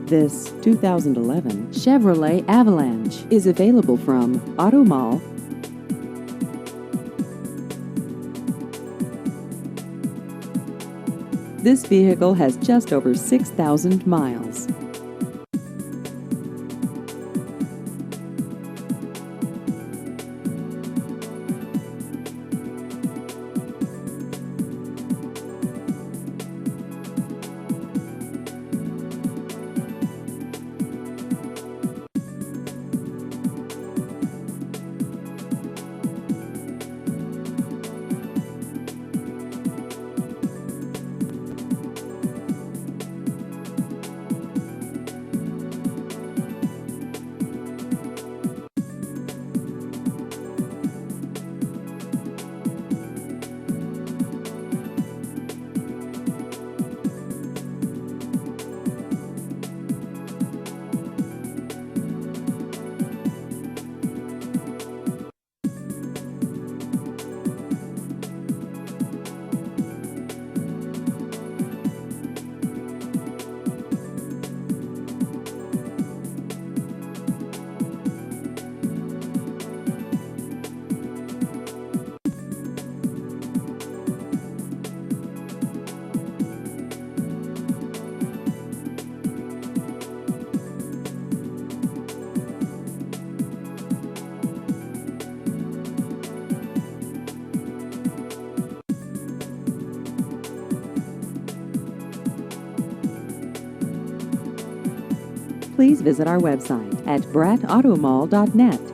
This 2011 Chevrolet Avalanche is available from Auto Mall. This vehicle has just over 6,000 miles. Please visit our website at bratautomall.net.